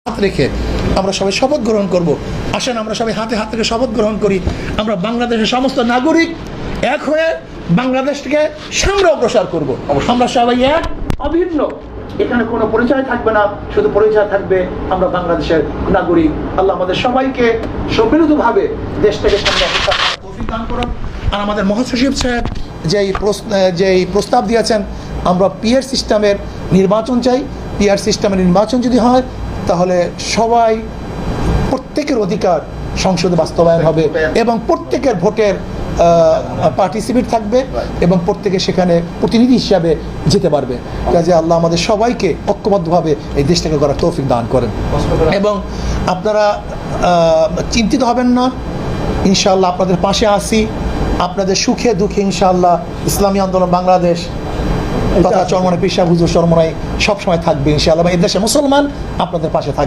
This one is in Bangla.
হাত রেখে আমরা সবাই শপথ গ্রহণ করব। আসেন আমরা সবাই হাতে হাত থেকে শপথ গ্রহণ করি, আমরা বাংলাদেশের সমস্ত নাগরিক এক হয়ে বাংলাদেশকে সামনে অগ্রসর করব। আমরা সবাই এক, অভিন্ন, এখানে কোনো পরিচয় থাকবে না, শুধু পরিচয় থাকবে আমরা বাংলাদেশের নাগরিক। আল্লাহ আমাদের সবাইকে সম্মিলিতভাবে দেশটাকে সামনে অগ্রসর করার তৌফিক দান করুন। আর আমাদের মহাসচিব সাহেব যেই প্রস্তাব দিয়েছেন, আমরা পিয়ার সিস্টেমের নির্বাচন চাই। পিয়ার সিস্টেমের নির্বাচন যদি হয় তাহলে সবাই, প্রত্যেকের অধিকার সংসদে বাস্তবায়ন হবে এবং প্রত্যেকের ভোটের পার্টিসিপেট থাকবে এবং প্রত্যেকে সেখানে প্রতিনিধি হিসাবে যেতে পারবে। কাজে আল্লাহ আমাদের সবাইকে ঐক্যবদ্ধভাবে এই দেশটাকে করার তৌফিক দান করেন। এবং আপনারা চিন্তিত হবেন না, ইনশাআল্লাহ আপনাদের পাশে আসি, আপনাদের সুখে দুঃখে ইনশাআল্লাহ ইসলামী আন্দোলন বাংলাদেশ তথা চরমনাই পীর সাহেব হুজুর চরমনাই সবসময় থাকবে ইনশাআল্লাহ। এই দেশে মুসলমান আপনাদের পাশে থাকবে।